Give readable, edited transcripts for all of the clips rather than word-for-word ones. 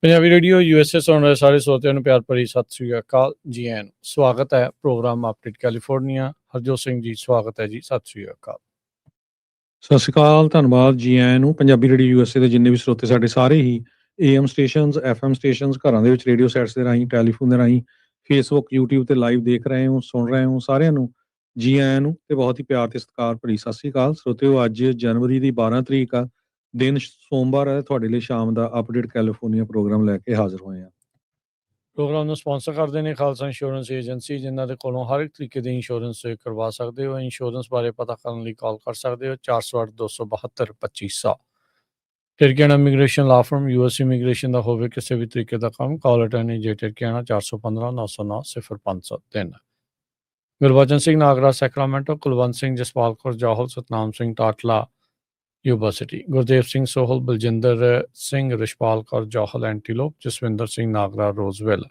Punjabi radio USA ਸੁਣ ਰਹੇ ਸਾਰੇ ਸਰੋਤਿਆਂ ਨੂੰ ਪਿਆਰ ਭਰੀ ਸਤਿ ਸ੍ਰੀ ਅਕਾਲ ਜੀ ਆਇਆਂ ਨੂੰ। ਸਵਾਗਤ ਹੈ programme update California. Harjot Singh ji ਸਵਾਗਤ ਹੈ ਜੀ, ਸਤਿ ਸ੍ਰੀ ਅਕਾਲ। ਸਤਿ ਸ਼੍ਰੀ ਅਕਾਲ, ਧੰਨਵਾਦ ਜੀ ਆਇਆਂ ਨੂੰ। ਪੰਜਾਬੀ ਰੇਡੀਓ USA ਦੇ ਜਿੰਨੇ ਵੀ ਸਰੋਤੇ ਸਾਡੇ ਸਾਰੇ ਹੀ AM ਸਟੇਸ਼ਨਸ, FM ਸਟੇਸ਼ਨਸ, ਘਰਾਂ ਦੇ ਵਿੱਚ ਰੇਡੀਓ ਸੈਟਸ ਦੇ ਰਾਹੀਂ, ਟੈਲੀਫੋਨ ਦੇ ਰਾਹੀਂ, ਫੇਸਬੁੱਕ, YouTube ਤੇ ਲਾਈਵ ਦੇਖ ਰਹੇ ਹੋ, ਸੁਣ ਰਹੇ ਹੋ, ਸਾਰਿਆਂ ਨੂੰ ਜੀ ਆਇਆਂ ਨੂੰ ਤੇ ਬਹੁਤ ਹੀ ਪਿਆਰ ਤੇ ਸਤਿਕਾਰ ਭਰੀ ਸਤਿ ਸ਼੍ਰੀ ਅਕਾਲ। ਸਰੋਤਿਓ, ਅੱਜ ਜਨਵਰੀ ਦੀ 12 ਤਰੀਕ ਆ, ਦਿਨ ਸੋਮਵਾਰ ਹੈ। ਤੁਹਾਡੇ ਲਈ ਸ਼ਾਮ ਦਾ ਅਪਡੇਟ ਕੈਲੀਫੋਰਨੀਆ ਪ੍ਰੋਗਰਾਮ ਲੈ ਕੇ ਹਾਜ਼ਰ ਹੋਏ ਹਾਂ। ਪ੍ਰੋਗਰਾਮ ਨੂੰ ਸਪਾਂਸਰ ਕਰਦੇ ਨੇ ਖਾਲਸਾ ਇੰਸ਼ੋਰੈਂਸ ਏਜੰਸੀ, ਜਿਨ੍ਹਾਂ ਦੇ ਕੋਲੋਂ ਹਰ ਇੱਕ ਤਰੀਕੇ ਦੀ ਇੰਸ਼ੋਰੈਂਸ ਕਰਵਾ ਸਕਦੇ ਹੋ। ਇੰਸ਼ੋਰੈਂਸ ਬਾਰੇ ਪਤਾ ਕਰਨ ਲਈ ਕਾਲ ਕਰ ਸਕਦੇ ਹੋ 408 272 2500। ਟਿਰਕੀਆਣਾ ਇਮੀਗ੍ਰੇਸ਼ਨ ਲਾ ਫਰਮ, US ਇਮੀਗ੍ਰੇਸ਼ਨ ਦਾ ਹੋਵੇ ਕਿਸੇ ਵੀ ਤਰੀਕੇ ਦਾ ਕੰਮ, ਕਾਲ ਅਟਾਰਨੀ ਜੇ ਟਿਰਕੀਆਣਾ 415 909 0503। Gurbachan Singh Nagra Sacramento, Kulwant Singh Jaspal Kaur Johal, Satnam Singh ਟਾਟਲਾ university, Gurdev Singh Sohal, Baljinder Singh Rishpal Kaur Johal ਐਂਟੀਲੋਪ, Jaswinder Singh Nagra ਰੋਜ਼ਵਿਲ,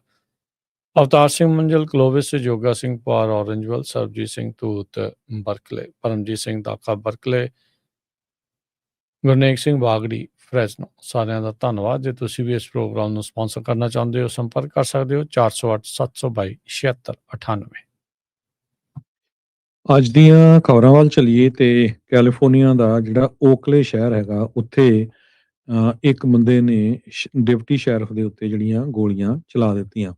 Avtar Singh ਮੰਜਲ ਕਲੋਵਿਸ, Joga Singh Pawar ਔਰੰਜਵਿਲ, Sarabjit Singh ਧੂਤ Berkeley, Paramjit Singh ਦਾਕਾ Berkeley, Gurnek Singh ਬਾਗੜੀ ਫਰੈਜ਼ਨੋ। ਸਾਰਿਆਂ ਦਾ ਧੰਨਵਾਦ। ਜੇ ਤੁਸੀਂ ਵੀ ਇਸ ਪ੍ਰੋਗਰਾਮ ਨੂੰ ਸਪਾਂਸਰ ਕਰਨਾ ਚਾਹੁੰਦੇ ਹੋ, ਸੰਪਰਕ ਕਰ ਸਕਦੇ ਹੋ 408 722 7698। ਅੱਜ ਦੀਆਂ ਖਬਰਾਂ ਵੱਲ ਚੱਲੀਏ ਤੇ ਕੈਲੀਫੋਰਨੀਆ ਦਾ ਜਿਹੜਾ ਓਕਲੇ ਸ਼ਹਿਰ ਹੈਗਾ, ਉੱਥੇ ਇੱਕ ਬੰਦੇ ਨੇ ਡਿਪਟੀ ਸ਼ੈਰਿਫ ਦੇ ਉੱਤੇ ਜਿਹੜੀਆਂ ਗੋਲੀਆਂ ਚਲਾ ਦਿੱਤੀਆਂ।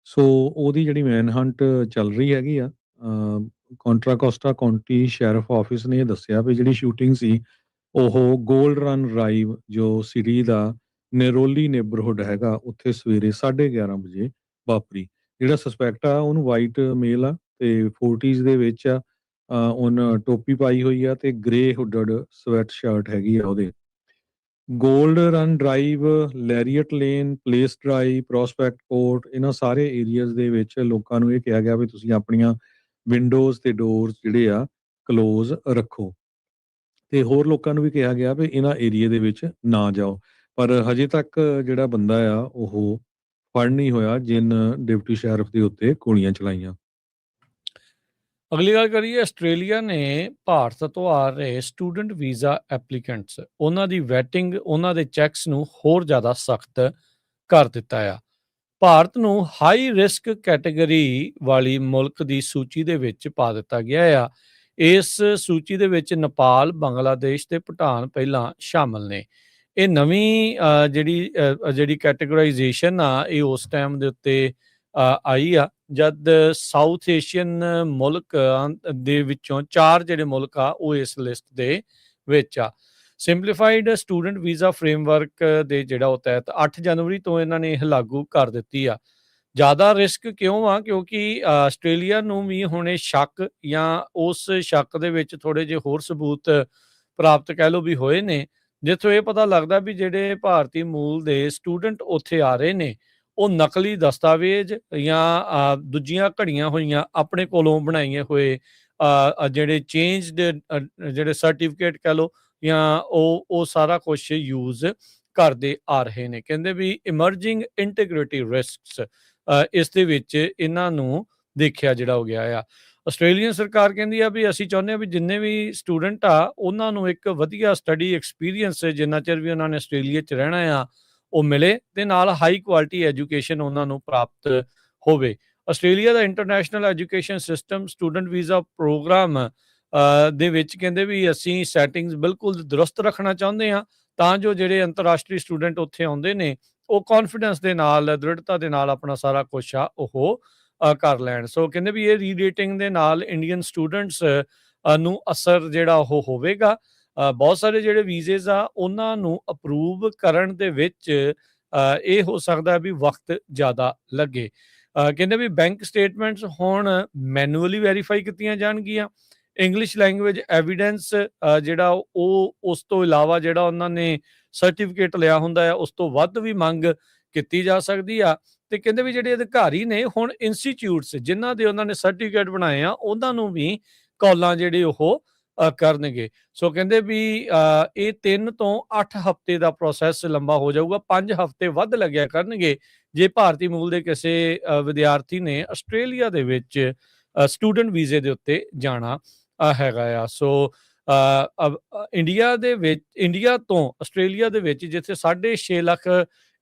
ਸੋ ਉਹਦੀ ਜਿਹੜੀ ਮੈਨਹੰਟ ਚੱਲ ਰਹੀ ਹੈਗੀ ਆ। ਕੰਟਰਾ ਕੋਸਟਾ ਕਾਉਂਟੀ ਸ਼ੈਰਿਫ ਆਫਿਸ ਨੇ ਦੱਸਿਆ ਵੀ ਜਿਹੜੀ ਸ਼ੂਟਿੰਗ ਸੀ ਉਹ ਗੋਲਡ ਰਨ ਡਰਾਈਵ, ਜੋ ਸਿਟੀ ਦਾ ਨੇਰੋਲੀ ਨੇਬਰਹੁੱਡ ਹੈਗਾ, ਉੱਥੇ ਸਵੇਰੇ 11:30 ਵਜੇ ਵਾਪਰੀ। ਜਿਹੜਾ ਸਸਪੈਕਟ ਆ ਉਹਨੂੰ ਵਾਈਟ ਮੇਲ ਆ ਤੇ 40s ਦੇ ਵਿੱਚ ਆ। ਉਹਨ ਟੋਪੀ ਪਾਈ ਹੋਈ ਆ ਤੇ ਗ੍ਰੇ ਹੁੱਡਡ ਸਵੈਟ ਸ਼ਰਟ ਹੈਗੀ ਆ ਉਹਦੇ। Gold Run Drive, Lariat Lane, Place Drive, Prospect Court, ਇਹਨਾਂ ਸਾਰੇ ਏਰੀਆਜ਼ ਦੇ ਵਿੱਚ ਲੋਕਾਂ ਨੂੰ ਇਹ ਕਿਹਾ ਗਿਆ ਵੀ ਤੁਸੀਂ ਆਪਣੀਆਂ ਵਿੰਡੋਜ਼ ਤੇ ਡੋਰਸ ਜਿਹੜੇ ਆ ਕਲੋਜ਼ ਰੱਖੋ, ਤੇ ਹੋਰ ਲੋਕਾਂ ਨੂੰ ਵੀ ਕਿਹਾ ਗਿਆ ਵੀ ਇਹਨਾਂ ਏਰੀਏ ਦੇ ਵਿੱਚ ਨਾ ਜਾਓ। ਪਰ ਹਜੇ ਤੱਕ ਜਿਹੜਾ ਬੰਦਾ ਆ ਉਹ ਫੜ ਨਹੀਂ ਹੋਇਆ ਜਿਨ ਡਿਪਟੀ ਸ਼ੈਰਿਫ ਦੇ ਉੱਤੇ ਗੋਲੀਆਂ ਚਲਾਈਆਂ। ਅਗਲੀ ਗੱਲ ਕਰੀਏ, ਆਸਟ੍ਰੇਲੀਆ ਨੇ ਭਾਰਤ ਤੋਂ ਆ ਰਹੇ ਸਟੂਡੈਂਟ ਵੀਜ਼ਾ ਐਪਲੀਕੈਂਟਸ, ਉਹਨਾਂ ਦੀ ਵੈਟਿੰਗ, ਉਹਨਾਂ ਦੇ ਚੈੱਕਸ ਨੂੰ ਹੋਰ ਜ਼ਿਆਦਾ ਸਖਤ ਕਰ ਦਿੱਤਾ ਆ। ਭਾਰਤ ਨੂੰ ਹਾਈ ਰਿਸਕ ਕੈਟਾਗਰੀ ਵਾਲੀ ਮੁਲਕ ਦੀ ਸੂਚੀ ਦੇ ਵਿੱਚ ਪਾ ਦਿੱਤਾ ਗਿਆ ਆ। ਇਸ ਸੂਚੀ ਦੇ ਵਿੱਚ ਨੇਪਾਲ, ਬੰਗਲਾਦੇਸ਼ ਤੇ ਭੂਟਾਨ ਪਹਿਲਾਂ ਸ਼ਾਮਲ ਨੇ। ਇਹ ਨਵੀਂ ਜਿਹੜੀ ਕੈਟੇਗਰਾਈਜੇਸ਼ਨ ਆ, ਇਹ ਉਸ ਟਾਈਮ ਦੇ ਉੱਤੇ ਆਈ ਆ ਜਦ ਸਾਊਥ ਏਸ਼ੀਅਨ ਮੁਲਕ ਦੇ ਵਿੱਚੋਂ 4 ਜਿਹੜੇ ਮੁਲਕ ਆ ਉਹ ਇਸ ਲਿਸਟ ਦੇ ਵਿੱਚ ਆ। ਸਿੰਪਲੀਫਾਈਡ ਸਟੂਡੈਂਟ ਵੀਜ਼ਾ ਫਰੇਮਵਰਕ ਦੇ ਜਿਹੜਾ ਉਹ ਤਹਿਤ 8 ਜਨਵਰੀ ਤੋਂ ਇਹਨਾਂ ਨੇ ਇਹ ਲਾਗੂ ਕਰ ਦਿੱਤੀ ਆ। ਜ਼ਿਆਦਾ ਰਿਸਕ ਕਿਉਂ ਆ? ਕਿਉਂਕਿ ਆਸਟ੍ਰੇਲੀਆ ਨੂੰ ਵੀ ਹੁਣ ਇਹ ਸ਼ੱਕ ਜਾਂ ਉਸ ਸ਼ੱਕ ਦੇ ਵਿੱਚ ਥੋੜ੍ਹੇ ਜਿਹੇ ਹੋਰ ਸਬੂਤ ਪ੍ਰਾਪਤ ਕਹਿ ਲਓ ਵੀ ਹੋਏ ਨੇ, ਜਿੱਥੋਂ ਇਹ ਪਤਾ ਲੱਗਦਾ ਵੀ ਜਿਹੜੇ ਭਾਰਤੀ ਮੂਲ ਦੇ ਸਟੂਡੈਂਟ ਉੱਥੇ ਆ ਰਹੇ ਨੇ ਉਹ ਨਕਲੀ ਦਸਤਾਵੇਜ਼ ਜਾਂ ਦੂਜੀਆਂ ਘੜੀਆਂ ਹੋਈਆਂ ਆਪਣੇ ਕੋਲੋਂ ਬਣਾਈਏ ਹੋਏ ਜਿਹੜੇ ਚੇਂਜਡ ਜਿਹੜੇ ਸਰਟੀਫਿਕੇਟ ਕਹਿ ਲਓ ਜਾਂ ਉਹ ਸਾਰਾ ਕੁਛ ਯੂਜ਼ ਕਰਦੇ ਆ ਰਹੇ ਨੇ। ਕਹਿੰਦੇ ਵੀ ਇਮਰਜਿੰਗ ਇੰਟੀਗ੍ਰਿਟੀ ਰਿਸਕਸ ਇਸ ਦੇ ਵਿੱਚ ਇਹਨਾਂ ਨੂੰ ਦੇਖਿਆ ਜਿਹੜਾ ਹੋ ਗਿਆ ਆ। ਆਸਟ੍ਰੇਲੀਅਨ ਸਰਕਾਰ ਕਹਿੰਦੀ ਆ ਵੀ ਅਸੀਂ ਚਾਹੁੰਦੇ ਹਾਂ ਵੀ ਜਿੰਨੇ ਵੀ ਸਟੂਡੈਂਟ ਆ ਉਹਨਾਂ ਨੂੰ ਇੱਕ ਵਧੀਆ ਸਟੱਡੀ ਐਕਸਪੀਰੀਅੰਸ, ਜਿੰਨਾ ਚਿਰ ਵੀ ਉਹਨਾਂ ਨੇ ਆਸਟ੍ਰੇਲੀਆ 'ਚ ਰਹਿਣਾ ਆ, ਉਹ ਮਿਲੇ ਤੇ ਨਾਲ ਹਾਈ ਕੁਆਲਿਟੀ ਐਜੂਕੇਸ਼ਨ ਉਹਨਾਂ ਨੂੰ ਪ੍ਰਾਪਤ ਹੋਵੇ। ਆਸਟ੍ਰੇਲੀਆ ਦਾ international education system student visa program ਦੇ ਵਿੱਚ ਕਹਿੰਦੇ ਵੀ ਅਸੀਂ ਸੈਟਿੰਗਸ ਬਿਲਕੁਲ ਦਰੁਸਤ ਰੱਖਣਾ ਚਾਹੁੰਦੇ ਹਾਂ ਤਾਂ ਜੋ ਜਿਹੜੇ ਅੰਤਰਰਾਸ਼ਟਰੀ ਸਟੂਡੈਂਟ ਉੱਥੇ ਆਉਂਦੇ ਨੇ ਉਹ ਕੌਨਫੀਡੈਂਸ ਦੇ ਨਾਲ, ਦ੍ਰਿੜਤਾ ਦੇ ਨਾਲ ਆਪਣਾ ਸਾਰਾ ਕੁਛ ਆ ਉਹ ਕਰ ਲੈਣ। ਸੋ ਕਹਿੰਦੇ ਵੀ ਇਹ ਰੀਡੇਟਿੰਗ ਦੇ ਨਾਲ ਇੰਡੀਅਨ ਸਟੂਡੈਂਟਸ ਨੂੰ ਅਸਰ ਜਿਹੜਾ ਉਹ ਹੋਵੇਗਾ। ਬਹੁਤ ਸਾਰੇ ਜਿਹੜੇ ਵੀਜ਼ੇਜ਼ ਆ ਉਹਨਾਂ ਨੂੰ ਅਪਰੂਵ ਕਰਨ ਦੇ ਵਿੱਚ ਇਹ ਹੋ ਸਕਦਾ ਵੀ ਵਕਤ ਜ਼ਿਆਦਾ ਲੱਗੇ। ਕਹਿੰਦੇ ਵੀ ਬੈਂਕ ਸਟੇਟਮੈਂਟਸ ਹੁਣ ਮੈਨੂਅਲੀ ਵੈਰੀਫਾਈ ਕੀਤੀਆਂ ਜਾਣਗੀਆਂ। ਇੰਗਲਿਸ਼ ਲੈਂਗੁਏਜ ਐਵੀਡੈਂਸ ਜਿਹੜਾ ਉਹ ਉਸ ਤੋਂ ਇਲਾਵਾ ਜਿਹੜਾ ਉਹਨਾਂ ਨੇ ਸਰਟੀਫਿਕੇਟ ਲਿਆ ਹੁੰਦਾ ਆ ਉਸ ਤੋਂ ਵੱਧ ਵੀ ਮੰਗ ਕੀਤੀ ਜਾ ਸਕਦੀ ਆ। ਤੇ ਕਹਿੰਦੇ ਵੀ ਜਿਹੜੇ ਅਧਿਕਾਰੀ ਨੇ ਹੁਣ ਇੰਸਟੀਚਿਊਟਸ ਜਿਨ੍ਹਾਂ ਦੇ ਉਹਨਾਂ ਨੇ ਸਰਟੀਫਿਕੇਟ ਬਣਾਏ ਆ ਉਹਨਾਂ ਨੂੰ ਵੀ ਕਾਲਾਂ ਜਿਹੜੇ ਉਹ ਕਰਨਗੇ। ਸੋ ਕਹਿੰਦੇ ਵੀ ਇਹ 3 ਤੋਂ 8 ਹਫ਼ਤੇ ਦਾ ਪ੍ਰੋਸੈਸ ਲੰਬਾ ਹੋ ਜਾਊਗਾ, 5 ਹਫ਼ਤੇ ਵੱਧ ਲੱਗਿਆ ਕਰਨਗੇ ਜੇ ਭਾਰਤੀ ਮੂਲ ਦੇ ਕਿਸੇ ਵਿਦਿਆਰਥੀ ਨੇ ਆਸਟ੍ਰੇਲੀਆ ਦੇ ਵਿੱਚ ਸਟੂਡੈਂਟ ਵੀਜ਼ੇ ਦੇ ਉੱਤੇ ਜਾਣਾ ਹੈਗਾ ਆ। ਸੋ ਇੰਡੀਆ ਤੋਂ ਆਸਟ੍ਰੇਲੀਆ ਦੇ ਵਿੱਚ ਜਿੱਥੇ 6.5 ਲੱਖ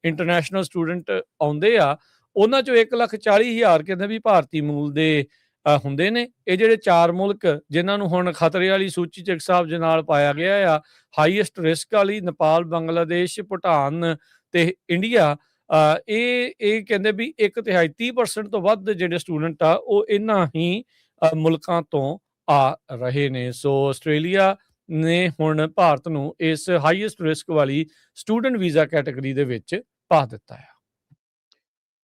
ਇੰਟਰਨੈਸ਼ਨਲ ਸਟੂਡੈਂਟ ਆਉਂਦੇ ਆ, ਉਹਨਾਂ ਚੋਂ 1,40,000 ਕਹਿੰਦੇ ਵੀ ਭਾਰਤੀ ਮੂਲ ਦੇ ਹੁੰਦੇ ਨੇ। ਇਹ ਜਿਹੜੇ 4 ਮੁਲਕ ਜਿਨ੍ਹਾਂ ਨੂੰ ਹੁਣ ਖਤਰੇ ਵਾਲੀ ਸੂਚੀ 'ਚ ਇੱਕ ਹਿਸਾਬ ਦੇ ਨਾਲ ਪਾਇਆ ਗਿਆ ਆ, ਹਾਈਐਸਟ ਰਿਸਕ ਵਾਲੀ, ਨੇਪਾਲ, ਬੰਗਲਾਦੇਸ਼, ਭੂਟਾਨ ਤੇ ਇੰਡੀਆ, ਇਹ ਕਹਿੰਦੇ ਵੀ 1/3 30% ਤੋਂ ਵੱਧ ਜਿਹੜੇ ਸਟੂਡੈਂਟ ਆ ਉਹ ਇਹਨਾਂ ਹੀ ਮੁਲਕਾਂ ਤੋਂ ਆ ਰਹੇ ਨੇ। ਸੋ ਆਸਟ੍ਰੇਲੀਆ ਨੇ ਹੁਣ ਭਾਰਤ ਨੂੰ ਇਸ ਹਾਈਐਸਟ ਰਿਸਕ ਵਾਲੀ ਸਟੂਡੈਂਟ ਵੀਜ਼ਾ ਕੈਟਾਗਰੀ ਦੇ ਵਿੱਚ ਪਾ ਦਿੱਤਾ ਆ।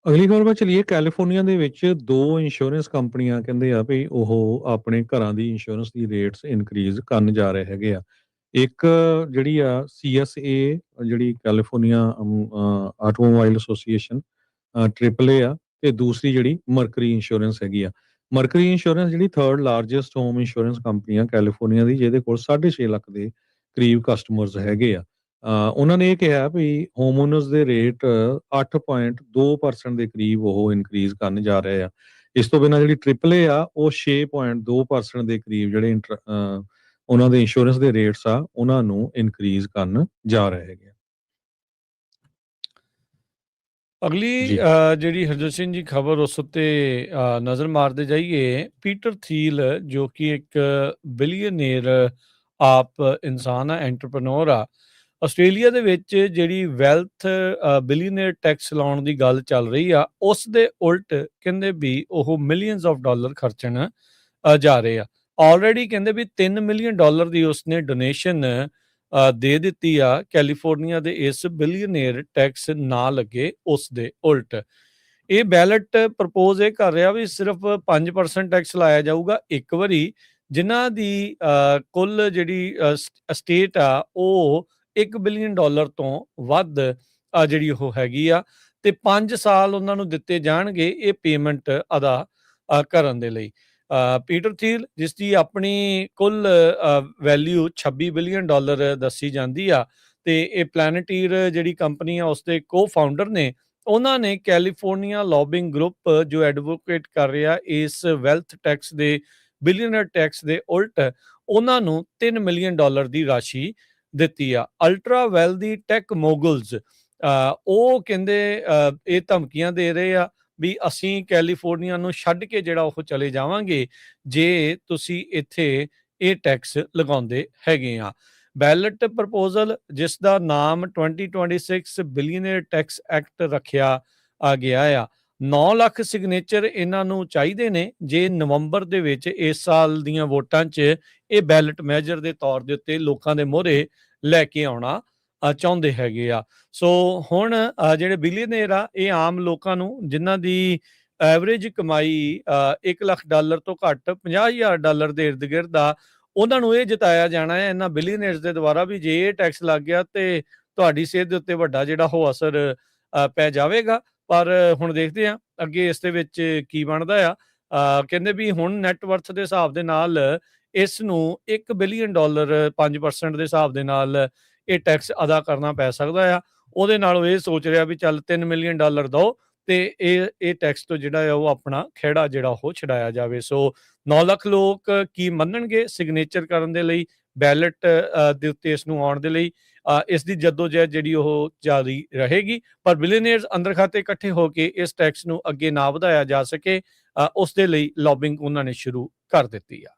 ਅਗਲੀ ਖਬਰ ਵੱਲ ਚਲੀਏ। ਕੈਲੀਫੋਰਨੀਆ ਦੇ ਵਿੱਚ 2 ਇੰਸ਼ੋਰੈਂਸ ਕੰਪਨੀਆਂ ਕਹਿੰਦੇ ਆ ਵੀ ਉਹ ਆਪਣੇ ਘਰਾਂ ਦੀ ਇੰਸ਼ੋਰੈਂਸ ਦੀ ਰੇਟਸ ਇਨਕਰੀਜ਼ ਕਰਨ ਜਾ ਰਹੇ ਹੈਗੇ ਆ। ਇੱਕ ਜਿਹੜੀ ਆ CSA, ਜਿਹੜੀ ਕੈਲੀਫੋਰਨੀਆ ਆਟੋਮੋਬਾਈਲ ਐਸੋਸੀਏਸ਼ਨ, AAA ਆ, ਤੇ ਦੂਸਰੀ ਜਿਹੜੀ ਮਰਕਰੀ ਇੰਸ਼ੋਰੈਂਸ ਹੈਗੀ ਆ। ਮਰਕਰੀ ਇੰਸ਼ੋਰੈਂਸ ਜਿਹੜੀ 3rd largest home insurance company ਆ ਕੈਲੀਫੋਰਨੀਆ ਦੀ, ਜਿਹਦੇ ਕੋਲ 6.5 ਲੱਖ ਦੇ ਕਰੀਬ ਕਸਟਮਰਸ ਹੈਗੇ ਆ। ਉਹਨਾਂ ਨੇ ਇਹ ਕਿਹਾ ਵੀ ਹੋਮਓਨਰਸ ਦੇ ਰੇਟ 8.2% ਦੇ ਕਰੀਬ ਉਹ ਇਨਕਰੀਜ਼ ਕਰਨ ਜਾ ਰਹੇ ਆ। ਇਸ ਤੋਂ ਬਿਨਾਂ ਜਿਹੜੀ AAA ਆ ਉਹ 6.2% ਦੇ ਕਰੀਬ ਜਿਹੜੇ ਉਹਨਾਂ ਦੇ ਇੰਸ਼ੋਰੈਂਸ ਦੇ ਰੇਟਸ ਆ ਉਹਨਾਂ ਨੂੰ ਇਨਕਰੀਜ਼ ਕਰਨ ਜਾ ਰਹੇ ਹੈਗੇ ਆ। ਅਗਲੀ ਜੀ। ਜਿਹੜੀ ਹਰਜੋਤ ਸਿੰਘ ਜੀ ਖਬਰ ਉਸ ਉੱਤੇ ਨਜ਼ਰ ਮਾਰਦੇ ਜਾਈਏ। ਪੀਟਰ ਥੀਲ ਜੋ ਕਿ ਇੱਕ ਬਿਲੀਅਨੇਰ ਆਪ ਇਨਸਾਨ ਆ, ਐਂਟਰਪ੍ਰੇਨਿਓਰ ਆ, ਆਸਟ੍ਰੇਲੀਆ ਦੇ ਵਿੱਚ ਜਿਹੜੀ ਵੈਲਥ ਬਿਲੀਅਨੇਰ ਟੈਕਸ ਲਾਉਣ ਦੀ ਗੱਲ ਚੱਲ ਰਹੀ ਆ, ਉਸ ਦੇ ਉਲਟ ਕਹਿੰਦੇ ਵੀ ਉਹ ਮਿਲੀਅਨਸ ਆਫ ਡਾਲਰ ਖਰਚਣ ਜਾ ਰਹੇ ਆ। ਆਲਰੇਡੀ ਕਹਿੰਦੇ ਵੀ $3 ਮਿਲੀਅਨ ਦੀ ਉਸਨੇ ਡੋਨੇਸ਼ਨ ਦੇ ਦਿੱਤੀ ਆ ਕੈਲੀਫੋਰਨੀਆ ਦੇ ਇਸ ਬਿਲੀਅਨੇਰ ਟੈਕਸ ਨਾ ਲੱਗੇ ਉਸ ਦੇ ਉਲਟ। ਇਹ ਬੈਲਟ ਪ੍ਰਪੋਜ਼ ਇਹ ਕਰ ਰਿਹਾ ਵੀ ਸਿਰਫ 5% ਟੈਕਸ ਲਾਇਆ ਜਾਊਗਾ ਇੱਕ ਵਾਰੀ, ਜਿਨ੍ਹਾਂ ਦੀ ਕੁੱਲ ਜਿਹੜੀ ਸਟੇਟ ਆ ਉਹ $1 ਬਿਲੀਅਨ ਤੋਂ ਵੱਧ ਜਿਹੜੀ ਉਹ ਹੈਗੀ ਆ, ਤੇ 5 ਸਾਲ ਉਹਨਾਂ ਨੂੰ ਦਿੱਤੇ ਜਾਣਗੇ ਇਹ ਪੇਮੈਂਟ ਅਦਾ ਕਰਨ ਦੇ ਲਈ। ਪੀਟਰ ਥੀਲ ਜਿਸ ਦੀ ਆਪਣੀ ਕੁੱਲ ਵੈਲਿਊ $26 ਬਿਲੀਅਨ ਦੱਸੀ ਜਾਂਦੀ ਆ, ਤੇ ਇਹ ਪਲੈਨਟੀਰ ਜਿਹੜੀ ਕੰਪਨੀ ਆ ਉਸਦੇ ਕੋ-ਫਾਊਂਡਰ ਨੇ। ਉਹਨਾਂ ਨੇ ਕੈਲੀਫੋਰਨੀਆ ਲੌਬਿੰਗ ਗਰੁੱਪ ਜੋ ਐਡਵੋਕੇਟ ਕਰ ਰਿਹਾ ਇਸ ਵੈਲਥ ਟੈਕਸ ਦੇ, ਬਿਲੀਅਨਰ ਟੈਕਸ ਦੇ ਉਲਟ, ਉਹਨਾਂ ਨੂੰ $3 ਮਿਲੀਅਨ ਦੀ ਰਾਸ਼ੀ ਦਿੱਤੀ ਆ। ਅਲਟਰਾ ਵੈਲਦੀ ਟੈਕ ਮੋਗਲਸ ਉਹ ਕਹਿੰਦੇ ਇਹ ਧਮਕੀਆਂ ਦੇ ਰਹੇ ਆ ਵੀ ਅਸੀਂ ਕੈਲੀਫੋਰਨੀਆ ਨੂੰ ਛੱਡ ਕੇ ਜਿਹੜਾ ਉਹ ਚਲੇ ਜਾਵਾਂਗੇ ਜੇ ਤੁਸੀਂ ਇੱਥੇ ਇਹ ਟੈਕਸ ਲਗਾਉਂਦੇ ਹੈਗੇ ਆ। ਬੈਲਟ ਪ੍ਰਪੋਜ਼ਲ ਜਿਸ ਦਾ ਨਾਮ 2026 ਬਿਲੀਅਨਰ ਟੈਕਸ ਐਕਟ ਰੱਖਿਆ ਗਿਆ ਆ, 9 ਲੱਖ ਸਿਗਨੇਚਰ ਇਹਨਾਂ ਨੂੰ ਚਾਹੀਦੇ ਨੇ ਜੇ ਨਵੰਬਰ ਦੇ ਵਿੱਚ ਇਸ ਸਾਲ ਦੀਆਂ ਵੋਟਾਂ 'ਚ ਇਹ ਬੈਲਟ ਮੈਜਰ ਦੇ ਤੌਰ ਦੇ ਉੱਤੇ ਲੋਕਾਂ ਦੇ ਮੂਹਰੇ ਲੈ ਕੇ ਆਉਣਾ ਚਾਹੁੰਦੇ ਹੈਗੇ ਆ। ਸੋ ਹੁਣ ਜਿਹੜੇ ਬਿਲੀਅਨੇਰ ਆ ਇਹ ਆਮ ਲੋਕਾਂ ਨੂੰ ਜਿਨ੍ਹਾਂ ਦੀ ਐਵਰੇਜ ਕਮਾਈ $1 ਲੱਖ ਤੋਂ ਘੱਟ $50,000 ਦੇ ਇਰਦ ਗਿਰਦ ਆ, ਉਹਨਾਂ ਨੂੰ ਇਹ ਜਿਤਾਇਆ ਜਾਣਾ ਹੈ ਇਹਨਾਂ ਬਿਲੀਅਨੇਰਸ ਦੇ ਦੁਆਰਾ ਵੀ ਜੇ ਇਹ ਟੈਕਸ ਲੱਗ ਗਿਆ ਤੇ ਤੁਹਾਡੀ ਸਿਹਤ ਦੇ ਉੱਤੇ ਵੱਡਾ ਜਿਹੜਾ ਉਹ ਅਸਰ ਪੈ ਜਾਵੇਗਾ। ਪਰ ਹੁਣ ਦੇਖਦੇ ਆ ਅੱਗੇ ਇਸ ਦੇ ਵਿੱਚ ਕੀ ਬਣਦਾ ਆ। ਕਹਿੰਦੇ ਵੀ ਹੁਣ ਨੈਟਵਰਥ ਦੇ ਹਿਸਾਬ ਦੇ ਨਾਲ ਇਸ ਨੂੰ $1 ਬਿਲੀਅਨ 5% ਦੇ ਹਿਸਾਬ ਦੇ ਨਾਲ ਇਹ ਟੈਕਸ ਅਦਾ ਕਰਨਾ ਪੈ ਸਕਦਾ ਆ। ਉਹਦੇ ਨਾਲ ਉਹ ਇਹ ਸੋਚ ਰਿਹਾ ਵੀ ਚੱਲ $3 ਮਿਲੀਅਨ ਦਿਓ ਤੇ ਇਹ ਟੈਕਸ ਤੋਂ ਜਿਹੜਾ ਆ ਉਹ ਆਪਣਾ ਖਹਿੜਾ ਜਿਹੜਾ ਉਹ ਛਡਾਇਆ ਜਾਵੇ। ਸੋ 9 ਲੱਖ ਲੋਕ ਕੀ ਮੰਨਣਗੇ ਸਿਗਨੇਚਰ ਕਰਨ ਦੇ ਲਈ, ਬੈਲਟ ਦੇ ਉੱਤੇ ਇਸ ਨੂੰ ਆਉਣ ਦੇ ਲਈ। ਇਸ ਦੀ ਜਦੋਜਹਿਦ ਜਿਹੜੀ ਉਹ ਜਾਰੀ ਰਹੇਗੀ, ਪਰ ਬਿਲੀਅਨੇਅਰਸ ਅੰਦਰ ਖਾਤੇ ਇਕੱਠੇ ਹੋ ਕੇ ਇਸ ਟੈਕਸ ਨੂੰ ਅੱਗੇ ਨਾ ਵਧਾਇਆ ਜਾ ਸਕੇ ਉਸ ਦੇ ਲਈ ਲੌਬਿੰਗ ਉਹਨਾਂ ਨੇ ਸ਼ੁਰੂ ਕਰ ਦਿੱਤੀ ਆ।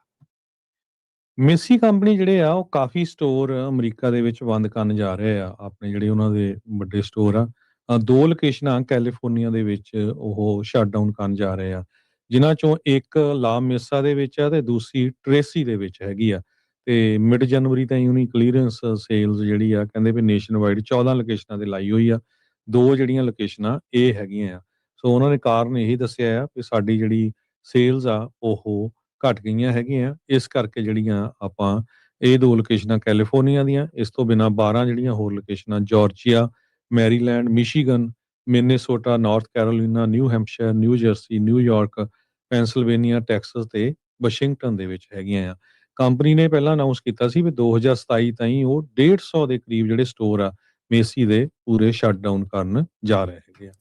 ਮੇਸੀ ਕੰਪਨੀ ਜਿਹੜੇ ਆ ਉਹ ਕਾਫੀ ਸਟੋਰ ਅਮਰੀਕਾ ਦੇ ਵਿੱਚ ਬੰਦ ਕਰਨ ਜਾ ਰਹੇ ਆ। ਆਪਣੇ ਜਿਹੜੇ ਉਹਨਾਂ ਦੇ ਵੱਡੇ ਸਟੋਰ ਆ 2 ਲੋਕੇਸ਼ਨਾਂ ਕੈਲੀਫੋਰਨੀਆ ਦੇ ਵਿੱਚ ਉਹ ਸ਼ਟ ਡਾਊਨ ਕਰਨ ਜਾ ਰਹੇ ਆ, ਜਿਨ੍ਹਾਂ ਚੋਂ ਇੱਕ ਲਾ ਮੇਸਾ ਦੇ ਵਿੱਚ ਆ ਤੇ ਦੂਸਰੀ ਟ੍ਰੇਸੀ ਦੇ ਵਿੱਚ ਹੈਗੀ ਆ। ਤੇ ਮਿਡ ਜਨਵਰੀ ਤਾਈਂ ਉਹਨੀ ਕਲੀਅਰੈਂਸ ਸੇਲਸ ਜਿਹੜੀ ਆ ਕਹਿੰਦੇ ਵੀ ਨੇਸ਼ਨ ਵਾਈਡ 14 ਲੋਕੇਸ਼ਨਾਂ ਤੇ ਲਾਈ ਹੋਈ ਆ। 2 ਜਿਹੜੀਆਂ ਲੋਕੇਸ਼ਨਾਂ ਇਹ ਹੈਗੀਆਂ ਆ। ਸੋ ਉਹਨਾਂ ਨੇ ਕਾਰਨ ਇਹੀ ਦੱਸਿਆ ਆ ਕਿ ਸਾਡੀ ਜਿਹੜੀ ਸੇਲਸ ਆ ਉਹ ਘਟ ਗਈਆਂ ਹੈਗੀਆਂ, ਇਸ ਕਰਕੇ ਜਿਹੜੀਆਂ ਆਪਾਂ ਇਹ 2 ਲੋਕੇਸ਼ਨਾਂ ਕੈਲੀਫੋਰਨੀਆ ਦੀਆਂ, ਇਸ ਤੋਂ ਬਿਨਾਂ 12 ਜਿਹੜੀਆਂ ਹੋਰ ਲੋਕੇਸ਼ਨਾਂ Georgia, Maryland, Michigan, Minnesota, North Carolina, New Hampshire, New Jersey, New York, Pennsylvania, Texas ਤੇ ਵਾਸ਼ਿੰਗਟਨ ਦੇ ਵਿੱਚ ਹੈਗੀਆਂ ਆ। ਕੰਪਨੀ ਨੇ ਪਹਿਲਾਂ ਅਨਾਉਂਸ ਕੀਤਾ ਸੀ ਵੀ 2027 ਤਾਈਂ ਉਹ 150 ਦੇ ਕਰੀਬ ਜਿਹੜੇ ਸਟੋਰ ਆ ਮੇਸੀ ਦੇ ਪੂਰੇ ਸ਼ਟ ਡਾਊਨ ਕਰਨ ਜਾ ਰਹੇ ਹੈਗੇ ਆ।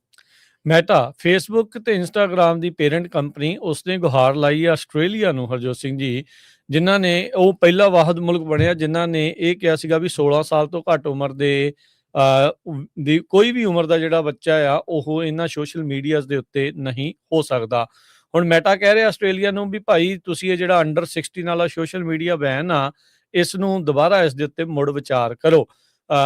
ਮੈਟਾ ਫੇਸਬੁੱਕ ਤੇ ਇੰਸਟਾਗ੍ਰਾਮ ਦੀ ਪੇਰੈਂਟ ਕੰਪਨੀ ਉਸਨੇ ਗੁਹਾਰ ਲਾਈ ਆ ਆਸਟ੍ਰੇਲੀਆ ਨੂੰ, ਹਰਜੋਤ ਸਿੰਘ ਜੀ, ਜਿਨ੍ਹਾਂ ਨੇ ਉਹ ਪਹਿਲਾ ਵਾਹਦ ਮੁਲਕ ਬਣਿਆ ਜਿਨ੍ਹਾਂ ਨੇ ਇਹ ਕਿਹਾ ਸੀਗਾ ਵੀ 16 ਸਾਲ ਤੋਂ ਘੱਟ ਉਮਰ ਦੇ ਦੀ ਕੋਈ ਵੀ ਉਮਰ ਦਾ ਜਿਹੜਾ ਬੱਚਾ ਆ ਉਹ ਇਹਨਾਂ ਸੋਸ਼ਲ ਮੀਡੀਆਜ਼ ਦੇ ਉੱਤੇ ਨਹੀਂ ਹੋ ਸਕਦਾ। ਹੁਣ ਮੈਟਾ ਕਹਿ ਰਿਹਾ ਆਸਟ੍ਰੇਲੀਆ ਨੂੰ ਵੀ ਭਾਈ ਤੁਸੀਂ ਇਹ ਜਿਹੜਾ ਅੰਡਰ 16 ਵਾਲਾ ਸੋਸ਼ਲ ਮੀਡੀਆ ਬੈਨ ਆ ਇਸ ਨੂੰ ਦੁਬਾਰਾ ਇਸ ਦੇ ਉੱਤੇ ਮੁੜ ਵਿਚਾਰ ਕਰੋ।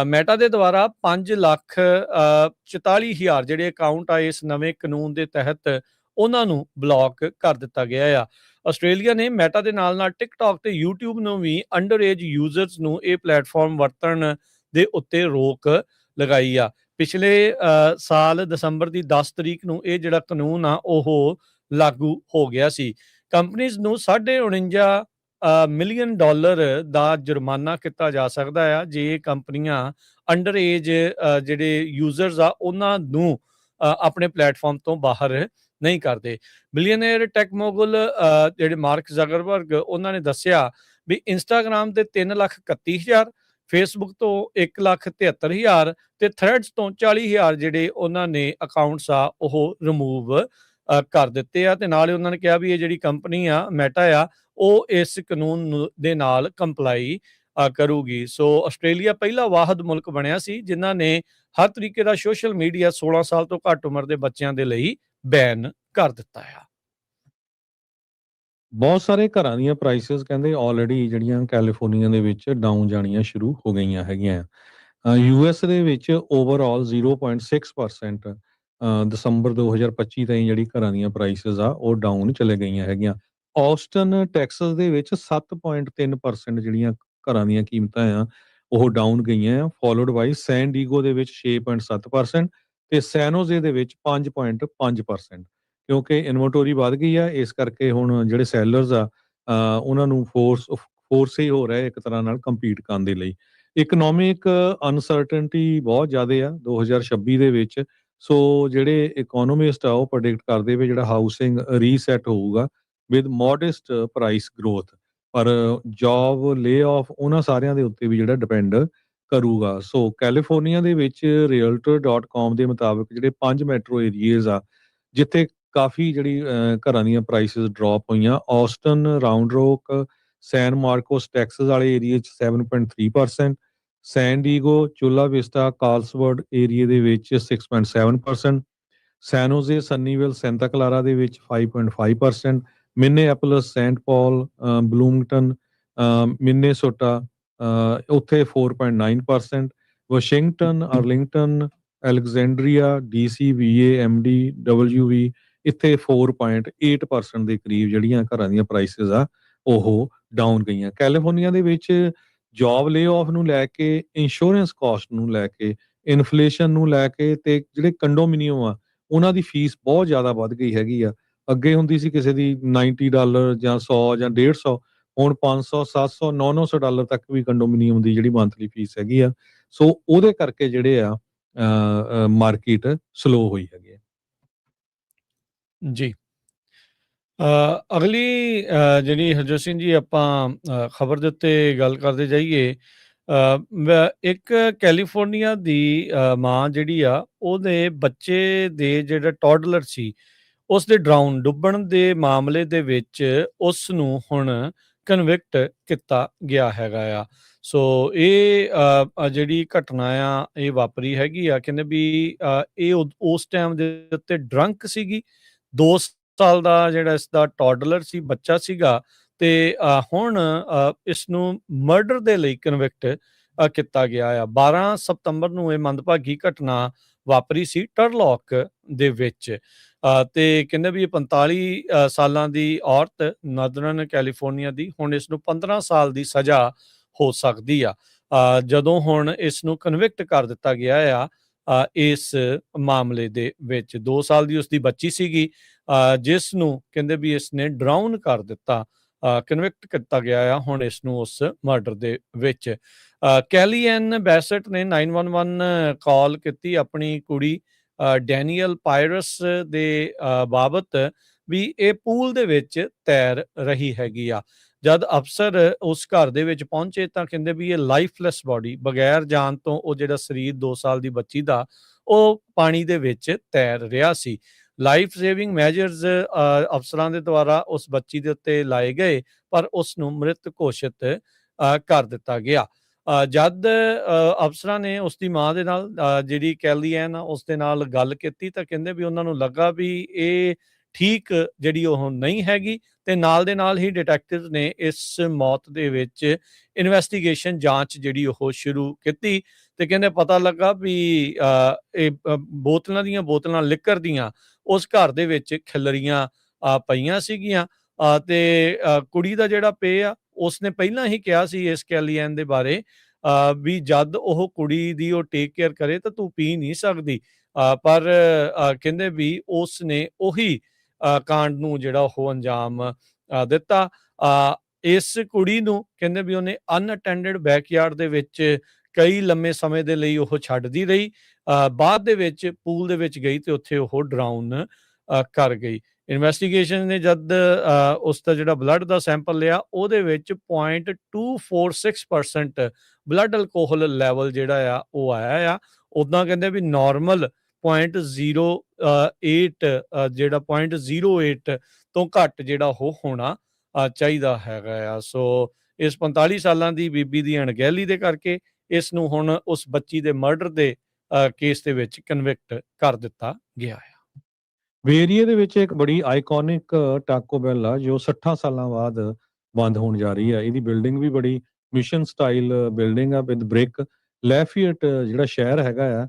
ਮੈਟਾ ਦੇ ਦੁਆਰਾ 5,44,000 ਜਿਹੜੇ ਅਕਾਊਂਟ ਆ ਇਸ ਨਵੇਂ ਕਾਨੂੰਨ ਦੇ ਤਹਿਤ ਉਹਨਾਂ ਨੂੰ ਬਲੌਕ ਕਰ ਦਿੱਤਾ ਗਿਆ ਆ। ਆਸਟ੍ਰੇਲੀਆ ਨੇ ਮੈਟਾ ਦੇ ਨਾਲ ਟਿਕਟੌਕ ਤੇ YouTube ਨੂੰ ਵੀ ਅੰਡਰ ਏਜ ਯੂਜ਼ਰਸ ਨੂੰ ਇਹ ਪਲੇਟਫਾਰਮ ਵਰਤਣ ਦੇ ਉੱਤੇ ਰੋਕ ਲਗਾਈ ਆ। ਪਿਛਲੇ ਸਾਲ ਦਸੰਬਰ ਦੀ 10 ਤਰੀਕ ਨੂੰ ਇਹ ਜਿਹੜਾ ਕਾਨੂੰਨ ਆ ਉਹ ਲਾਗੂ ਹੋ ਗਿਆ ਸੀ। ਕੰਪਨੀਜ਼ ਨੂੰ $49 ਮਿਲੀਅਨ ਦਾ ਜੁਰਮਾਨਾ ਕੀਤਾ ਜਾ ਸਕਦਾ ਆ ਜੇ ਕੰਪਨੀਆਂ ਅੰਡਰ ਏਜ ਜਿਹੜੇ ਯੂਜ਼ਰਸ ਆ ਉਹਨਾਂ ਨੂੰ ਆਪਣੇ ਪਲੇਟਫਾਰਮ ਤੋਂ ਬਾਹਰ ਨਹੀਂ ਕਰਦੇ। ਬਿਲੀਅਨੇਅਰ ਟੈਕ ਮੋਗਲ ਜਿਹੜੇ ਮਾਰਕ ਜ਼ਕਰਬਰਗ ਉਹਨਾਂ ਨੇ ਦੱਸਿਆ ਵੀ ਇੰਸਟਾਗ੍ਰਾਮ ਤੇ 3,31,000, ਫੇਸਬੁੱਕ ਤੋਂ 1,73,000 ਤੇ ਥ੍ਰੈਡਸ ਤੋਂ 40,000 ਜਿਹੜੇ ਉਹਨਾਂ ਨੇ ਅਕਾਊਂਟਸ ਆ ਉਹ ਰਿਮੂਵ ਕਰ ਦਿੱਤੇ ਆ। ਤੇ ਨਾਲ ਹੀ ਉਹਨਾਂ ਨੇ ਕਿਹਾ ਵੀ ਇਹ ਜਿਹੜੀ ਕੰਪਨੀ ਆ ਮੈਟਾ ਆ ਉਹ ਇਸ ਕਾਨੂੰਨ ਦੇ ਨਾਲ ਕੰਪਲਾਈ ਕਰੂਗੀ। ਸੋ ਆਸਟ੍ਰੇਲੀਆ ਪਹਿਲਾ ਵਾਹਦ ਮੁਲਕ ਬਣਿਆ ਸੀ ਜਿਨ੍ਹਾਂ ਨੇ ਹਰ ਤਰੀਕੇ ਦਾ ਸੋਸ਼ਲ ਮੀਡੀਆ 16 ਸਾਲ ਤੋਂ ਘੱਟ ਉਮਰ ਦੇ ਬੱਚਿਆਂ ਦੇ ਲਈ ਬੈਨ ਕਰ ਦਿੱਤਾ ਆ। ਬਹੁਤ ਸਾਰੇ ਘਰਾਂ ਦੀਆਂ ਪ੍ਰਾਈਸਿਸ ਕਹਿੰਦੇ ਆਲਰੇਡੀ ਜਿਹੜੀਆਂ ਕੈਲੀਫੋਰਨੀਆ ਦੇ ਵਿੱਚ ਡਾਊਨ ਜਾਣੀਆਂ ਸ਼ੁਰੂ ਹੋ ਗਈਆਂ ਹੈਗੀਆਂ। ਯੂਐਸ ਦੇ ਵਿੱਚ ਓਵਰਆਲ 0.6% ਦਸੰਬਰ 2025 ਤਾਈਂ ਜਿਹੜੀ ਘਰਾਂ ਦੀਆਂ ਪ੍ਰਾਈਸਿਸ ਆ ਉਹ ਡਾਊਨ ਚਲੇ ਗਈਆਂ ਹੈਗੀਆਂ। ਆਸਟਨ ਟੈਕਸਸ ਦੇ ਵਿੱਚ 7.3% ਜਿਹੜੀਆਂ ਘਰਾਂ ਦੀਆਂ ਕੀਮਤਾਂ ਆ ਉਹ ਡਾਊਨ ਗਈਆਂ ਆ, ਫੋਲੋਡ ਬਾਈ ਸੈਨ ਡੀਗੋ ਦੇ ਵਿੱਚ 6.7% ਤੇ ਸੈਨੋਜ਼ੇ ਦੇ ਵਿੱਚ 5.5%। ਕਿਉਂਕਿ ਇਨਵੈਂਟੋਰੀ ਵੱਧ ਗਈ ਆ ਇਸ ਕਰਕੇ ਹੁਣ ਜਿਹੜੇ ਸੈਲਰਸ ਆ ਉਹਨਾਂ ਨੂੰ ਫੋਰਸ ਹੀ ਹੋ ਰਿਹਾ ਇੱਕ ਤਰ੍ਹਾਂ ਨਾਲ ਕੰਪੀਟ ਕਰਨ ਦੇ ਲਈ। ਇਕਨੋਮਿਕ ਅਨਸਰਟਨਟੀ ਬਹੁਤ ਜ਼ਿਆਦਾ ਆ 2026 ਦੇ ਵਿੱਚ। ਸੋ ਜਿਹੜੇ ਇਕੋਨੋਮਿਸਟ ਆ ਉਹ ਪ੍ਰੈਡਿਕਟ ਕਰਦੇ ਵੀ ਜਿਹੜਾ ਹਾਊਸਿੰਗ ਰੀਸੈਟ ਹੋਊਗਾ ਵਿਦ ਮੋਡੈਸਟ ਪ੍ਰਾਈਸ ਗਰੋਥ, ਪਰ ਜੌਬ ਲੇ ਆਫ ਉਹਨਾਂ ਸਾਰਿਆਂ ਦੇ ਉੱਤੇ ਵੀ ਜਿਹੜਾ ਡਿਪੈਂਡ ਕਰੂਗਾ। ਸੋ ਕੈਲੀਫੋਰਨੀਆ ਦੇ ਵਿੱਚ realtor.com ਦੇ ਮੁਤਾਬਕ ਜਿਹੜੇ 5 ਮੈਟਰੋ ਏਰੀਆਜ਼ ਆ ਜਿੱਥੇ ਕਾਫੀ ਜਿਹੜੀ ਘਰਾਂ ਦੀਆਂ ਪ੍ਰਾਈਸਿਸ ਡ੍ਰੌਪ ਹੋਈਆਂ, ਆਸਟਨ, ਰਾਉਂਡ ਰੋਕ, ਸੈਨ ਮਾਰਕੋਸ ਟੈਕਸਸ ਵਾਲੇ ਏਰੀਏ 'ਚ 7.3%, ਸੈਨ ਡੀਗੋ, ਚੁਲਾ ਵਿਸਟਾ, ਕਾਰਲਸਵਰਡ ਏਰੀਏ ਦੇ ਵਿੱਚ 6.7%, ਸੈਨੋਜ਼ੇ, ਸੰਨੀਵਿਲ, ਸੈਂਟਾ ਕਲਾਰਾ ਦੇ ਵਿੱਚ 5.5%, ਮਿਨੇਐਪਲਸ, ਸੈਂਟ ਪਾਲ, ਬਲੂਮਿੰਗਟਨ, ਮਿਨੇਸੋਟਾ ਉੱਥੇ 4.9%, ਵਾਸ਼ਿੰਗਟਨ, ਅਰਲਿੰਗਟਨ, ਐਲੈਗਜ਼ੈਂਡਰੀਆ, ਡੀਸੀ, ਵੀਏ, ਐਮਡੀ, ਡਬਲਯੂਵੀ ਇੱਥੇ 4.8% ਦੇ ਕਰੀਬ ਜਿਹੜੀਆਂ ਘਰਾਂ ਦੀਆਂ ਪ੍ਰਾਈਸਿਸ ਆ ਉਹ ਡਾਊਨ ਗਈਆਂ। ਕੈਲੀਫੋਰਨੀਆ ਦੇ ਵਿੱਚ ਜੌਬ ਲੇ ਆਫ ਨੂੰ ਲੈ ਕੇ, ਇੰਸ਼ੋਰੈਂਸ ਕਾਸਟ ਨੂੰ ਲੈ ਕੇ, ਇਨਫਲੇਸ਼ਨ ਨੂੰ ਲੈ ਕੇ ਤੇ ਜਿਹੜੇ ਕੰਡੋਮੀਨੀਅਮ ਆ ਉਹਨਾਂ ਦੀ ਫੀਸ ਬਹੁਤ ਜ਼ਿਆਦਾ ਵੱਧ ਗਈ ਹੈਗੀ ਆ। ਅੱਗੇ ਹੁੰਦੀ ਸੀ ਕਿਸੇ ਦੀ $90 ਜਾਂ 100 ਜਾਂ 150, ਹੁਣ 500, 700, $900 ਤੱਕ ਵੀ ਕੰਡੋਮੀਨੀਅਮ ਦੀ ਜਿਹੜੀ ਮੰਥਲੀ ਫੀਸ ਹੈਗੀ ਆ। ਸੋ ਉਹਦੇ ਕਰਕੇ ਜਿਹੜੇ ਆ ਮਾਰਕੀਟ ਸਲੋ ਹੋਈ ਹੈਗੀ ਹੈ। ਜੀ। ਅਗਲੀ ਜਿਹੜੀ ਹਰਜੋਤ ਸਿੰਘ ਜੀ ਆਪਾਂ ਖਬਰ ਦੇ ਉੱਤੇ ਗੱਲ ਕਰਦੇ ਜਾਈਏ। ਇੱਕ ਕੈਲੀਫੋਰਨੀਆ ਦੀ ਮਾਂ ਜਿਹੜੀ ਆ ਉਹਦੇ ਬੱਚੇ ਦੇ ਜਿਹੜਾ ਟੌਡਲਰ ਸੀ ਉਸ ਦੇ ਡੁੱਬਣ ਦੇ ਮਾਮਲੇ ਦੇ ਵਿੱਚ ਉਸ ਨੂੰ ਹੁਣ ਕਨਵਿਕਟ ਕੀਤਾ ਗਿਆ ਹੈਗਾ ਆ। ਸੋ ਇਹ ਜਿਹੜੀ ਘਟਨਾ ਆ ਇਹ ਵਾਪਰੀ ਹੈਗੀ ਆ। ਕਹਿੰਦੇ ਵੀ ਇਹ ਉਸ ਟਾਈਮ ਦੇ ਉੱਤੇ ਡਰੰਕ ਸੀਗੀ। 2 ਸਾਲ ਦਾ ਜਿਹੜਾ ਇਸ ਦਾ ਟੌਡਲਰ ਸੀ, ਬੱਚਾ ਸੀਗਾ, ਤੇ ਹੁਣ ਇਸ ਨੂੰ ਮਰਡਰ ਦੇ ਲਈ ਕਨਵਿਕਟ ਕੀਤਾ ਗਿਆ ਆ। 12 ਸਤੰਬਰ ਨੂੰ ਇਹ ਮੰਦਭਾਗੀ ਘਟਨਾ ਵਾਪਰੀ ਸੀ ਟਰਲੌਕ ਦੇ ਵਿੱਚ। ਤੇ ਕਹਿੰਦੇ ਵੀ ਇਹ 45 ਸਾਲਾਂ ਦੀ ਔਰਤ ਨਾਰਦਰਨ ਕੈਲੀਫੋਰਨੀਆ ਦੀ, ਹੁਣ ਇਸ ਨੂੰ 15 ਸਾਲ ਦੀ ਸਜ਼ਾ ਹੋ ਸਕਦੀ ਆ ਜਦੋਂ ਹੁਣ ਇਸ ਨੂੰ ਕਨਵਿਕਟ ਕਰ ਦਿੱਤਾ ਗਿਆ ਆ ਇਸ ਮਾਮਲੇ ਦੇ ਵਿੱਚ। 2 ਸਾਲ ਦੀ ਉਸਦੀ ਬੱਚੀ ਸੀਗੀ ਜਿਸ ਨੂੰ ਕਹਿੰਦੇ ਵੀ ਇਸ ਨੇ ਡਰਾਊਨ ਕਰ ਦਿੱਤਾ, ਕਨਵਿਕਟ ਕੀਤਾ ਗਿਆ ਆ ਹੁਣ ਇਸ ਨੂੰ ਉਸ ਮਰਡਰ ਦੇ ਵਿੱਚ। ਕੈਲੀਐਨ ਬੈਸਟ ਨੇ 911 ਕਾਲ ਕੀਤੀ ਆਪਣੀ ਕੁੜੀ ਡੈਨੀਅਲ ਪਾਇਰਸ ਦੇ ਬਾਬਤ ਵੀ ਇਹ ਪੂਲ ਦੇ ਵਿੱਚ ਤੈਰ ਰਹੀ ਹੈਗੀ ਆ। ਜਦ ਅਫਸਰ ਉਸ ਘਰ ਦੇ ਵਿੱਚ ਪਹੁੰਚੇ ਤਾਂ ਕਹਿੰਦੇ ਵੀ ਇਹ ਲਾਈਫਲੈਸ ਬੋਡੀ, ਬਗੈਰ ਜਾਨ ਤੋਂ ਉਹ ਜਿਹੜਾ ਸਰੀਰ 2 ਸਾਲ ਦੀ ਬੱਚੀ ਦਾ, ਉਹ ਪਾਣੀ ਦੇ ਵਿੱਚ ਤੈਰ ਰਿਹਾ ਸੀ। ਲਾਈਫ ਸੇਵਿੰਗ ਮੈਜਰਸ ਅਫਸਰਾਂ ਦੇ ਦੁਆਰਾ ਉਸ ਬੱਚੀ ਦੇ ਉੱਤੇ ਲਾਏ ਗਏ, ਪਰ ਉਸ ਨੂੰ ਮ੍ਰਿਤ ਘੋਸ਼ਿਤ ਕਰ ਦਿੱਤਾ ਗਿਆ। ਜਦ ਅਫਸਰਾਂ ਨੇ ਉਸ ਦੀ ਮਾਂ ਦੇ ਨਾਲ, ਜਿਹੜੀ ਕੈਲੀਐਨ ਆ, ਉਸ ਦੇ ਨਾਲ ਗੱਲ ਕੀਤੀ ਤਾਂ ਕਹਿੰਦੇ ਵੀ ਉਹਨਾਂ ਨੂੰ ਲੱਗਾ ਵੀ ਇਹ ਠੀਕ ਜਿਹੜੀ ਉਹ ਨਹੀਂ ਹੈਗੀ, ਤੇ ਨਾਲ ਦੇ ਨਾਲ ਹੀ ਡਿਟੈਕਟਿਵ ਨੇ ਇਸ ਮੌਤ ਦੇ ਵਿੱਚ ਇਨਵੈਸਟੀਗੇਸ਼ਨ, ਜਾਂਚ ਜਿਹੜੀ ਉਹ ਸ਼ੁਰੂ ਕੀਤੀ, ਤੇ ਕਹਿੰਦੇ ਪਤਾ ਲੱਗਾ ਵੀ ਇਹ ਬੋਤਲਾਂ ਦੀਆਂ ਬੋਤਲਾਂ ਲਿਕਰ ਦੀਆਂ ਉਸ ਘਰ ਦੇ ਵਿੱਚ ਖਿਲਰੀਆਂ ਪਈਆਂ ਸੀਗੀਆਂ। ਤੇ ਕੁੜੀ ਦਾ ਜਿਹੜਾ ਪੇ ਆ, ਉਸਨੇ ਪਹਿਲਾਂ ਹੀ ਕਿਹਾ ਸੀ ਇਸ ਕੈਲੀਐਨ ਦੇ ਬਾਰੇ ਵੀ ਜਦ ਉਹ ਕੁੜੀ ਦੀ ਉਹ ਟੇਕ ਕੇਅਰ ਕਰੇ ਤਾਂ ਤੂੰ ਪੀ ਨਹੀਂ ਸਕਦੀ, ਪਰ ਕਹਿੰਦੇ ਵੀ ਉਸ ਨੇ ਉਹੀ ਕਾਂਡ ਨੂੰ ਜਿਹੜਾ ਉਹ ਅੰਜਾਮ ਦਿੱਤਾ। ਇਸ ਕੁੜੀ ਨੂੰ ਕਹਿੰਦੇ ਵੀ ਉਹਨੇ ਅਨਅਟੈਂਡਡ ਬੈਕਯਾਰਡ ਦੇ ਵਿੱਚ ਕਈ ਲੰਮੇ ਸਮੇਂ ਦੇ ਲਈ ਉਹ ਛੱਡਦੀ ਰਹੀ। ਬਾਅਦ ਦੇ ਵਿੱਚ ਪੂਲ ਦੇ ਵਿੱਚ ਗਈ ਤੇ ਉੱਥੇ ਉਹ ਡਰਾਊਨ ਕਰ ਗਈ। ਇਨਵੈਸਟੀਗੇਸ਼ਨ ਨੇ ਜਦ ਉਸ ਦਾ ਜਿਹੜਾ ਬਲੱਡ ਦਾ ਸੈਂਪਲ ਲਿਆ, ਉਹਦੇ ਵਿੱਚ 0.246% ਬਲੱਡ ਅਲਕੋਹਲ ਲੈਵਲ ਜਿਹੜਾ ਆ ਉਹ ਆਇਆ ਆ। ਉੱਦਾਂ ਕਹਿੰਦੇ ਵੀ ਨਾਰਮਲ 0.08 ਜਿਹੜਾ 0.08 ਤੋਂ ਘੱਟ ਜਿਹੜਾ ਉਹ ਹੋਣਾ ਚਾਹੀਦਾ ਹੈਗਾ ਆ। ਸੋ ਇਸ 45 ਸਾਲਾਂ ਦੀ ਬੀਬੀ ਦੀ ਅਣਗਹਿਲੀ ਦੇ ਕਰਕੇ ਇਸ ਨੂੰ ਹੁਣ ਉਸ ਬੱਚੀ ਦੇ ਮਰਡਰ ਦੇ ਕੇਸ ਦੇ ਵਿੱਚ ਕਨਵਿਕਟ ਕਰ ਦਿੱਤਾ ਗਿਆ ਹੈ। ਵੇਰੀਏ ਦੇ ਵਿੱਚ ਇੱਕ ਬੜੀ ਆਈਕੋਨਿਕ ਟਾਕੋ ਬੈਲ ਆ ਜੋ 60 ਸਾਲਾਂ ਬਾਅਦ ਬੰਦ ਹੋਣ ਜਾ ਰਹੀ ਹੈ। ਇਹਦੀ ਬਿਲਡਿੰਗ ਵੀ ਬੜੀ ਮਿਸ਼ਨ ਸਟਾਈਲ ਬਿਲਡਿੰਗ ਆ ਵਿਦ ਬ੍ਰਿਕ। ਲੈਫੀਅਟ ਜਿਹੜਾ ਸ਼ਹਿਰ ਹੈਗਾ ਆ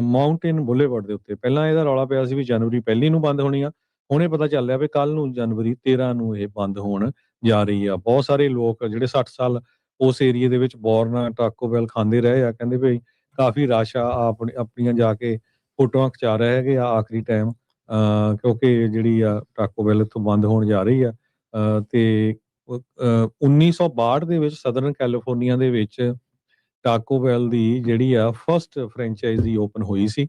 ਮਾਊਂਟੇਨ ਬੁਲੇਵਰਡ ਦੇ ਉੱਤੇ, ਪਹਿਲਾਂ ਇਹਦਾ ਰੌਲਾ ਪਿਆ ਸੀ ਵੀ ਜਨਵਰੀ 1 ਨੂੰ ਬੰਦ ਹੋਣੀ ਆ। ਹੁਣ ਇਹ ਪਤਾ ਚੱਲ ਰਿਹਾ ਵੀ ਕੱਲ ਨੂੰ ਜਨਵਰੀ 13 ਨੂੰ ਇਹ ਬੰਦ ਹੋਣ ਜਾ ਰਹੀ ਆ। ਬਹੁਤ ਸਾਰੇ ਲੋਕ ਜਿਹੜੇ 60 ਸਾਲ ਉਸ ਏਰੀਏ ਦੇ ਵਿੱਚ ਬੋਰਨ ਟਾਕੋ ਬੈਲ ਖਾਂਦੇ ਰਹੇ ਆ, ਕਹਿੰਦੇ ਵੀ ਕਾਫੀ ਰਸ਼ ਆ, ਆਪਣੀਆਂ ਜਾ ਕੇ ਫੋਟੋਆਂ ਖਿਚਾ ਰਹੇ ਹੈਗੇ ਆ ਆਖਰੀ ਟਾਈਮ, ਕਿਉਂਕਿ ਜਿਹੜੀ ਆ ਟਾਕੋ ਬੈਲ ਇੱਥੋਂ ਬੰਦ ਹੋਣ ਜਾ ਰਹੀ ਆ। ਤੇ 1962 ਦੇ ਵਿੱਚ ਸਦਰਨ ਕੈਲੀਫੋਰਨੀਆ ਦੇ ਵਿੱਚ ਟਾਕੋ ਬੈਲ ਦੀ ਜਿਹੜੀ ਆ ਫਸਟ ਫਰੈਂਚਾਈਜ਼ੀ ਓਪਨ ਹੋਈ ਸੀ।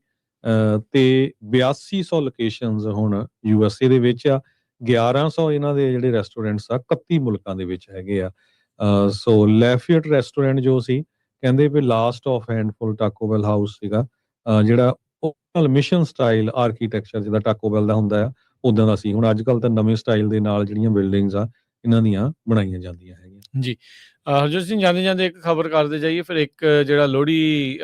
ਤੇ 8200 ਲੋਕੇਸ਼ਨਸ ਹੁਣ USA ਦੇ ਵਿੱਚ ਆ। 1100 ਇਹਨਾਂ ਦੇ ਜਿਹੜੇ ਰੈਸਟੋਰੈਂਟਸ ਆ 31 ਮੁਲਕਾਂ ਦੇ ਵਿੱਚ ਹੈਗੇ ਆ। ਸੋ ਲੈਫੀਅਟ ਰੈਸਟੋਰੈਂਟ ਜੋ ਸੀ, ਕਹਿੰਦੇ ਵੀ last of handful Taco Bell house ਸੀਗਾ, ਜਿਹੜਾ ਮਿਸ਼ਨ ਸਟਾਈਲ ਆਰਕੀਟੈਕਚਰ ਜਿਹਦਾ ਟਾਕੋ ਬੈਲ ਦਾ ਹੁੰਦਾ ਆ ਉਦਾਂ ਦਾ ਸੀ। ਹੁਣ ਅੱਜ ਕੱਲ ਤਾਂ ਨਵੇਂ ਸਟਾਈਲ ਦੇ ਨਾਲ ਜਿਹੜੀਆਂ ਬਿਲਡਿੰਗਸ ਆ ਇਹਨਾਂ ਦੀਆਂ ਬਣਾਈਆਂ ਜਾਂਦੀਆਂ ਹੈਗੀਆਂ ਜੀ। ਹਰਜੋਤ ਸਿੰਘ, ਜਾਂਦੇ ਜਾਂਦੇ ਇੱਕ ਖਬਰ ਕਰਦੇ ਜਾਈਏ, ਫਿਰ ਇੱਕ ਜਿਹੜਾ ਲੋਹੜੀ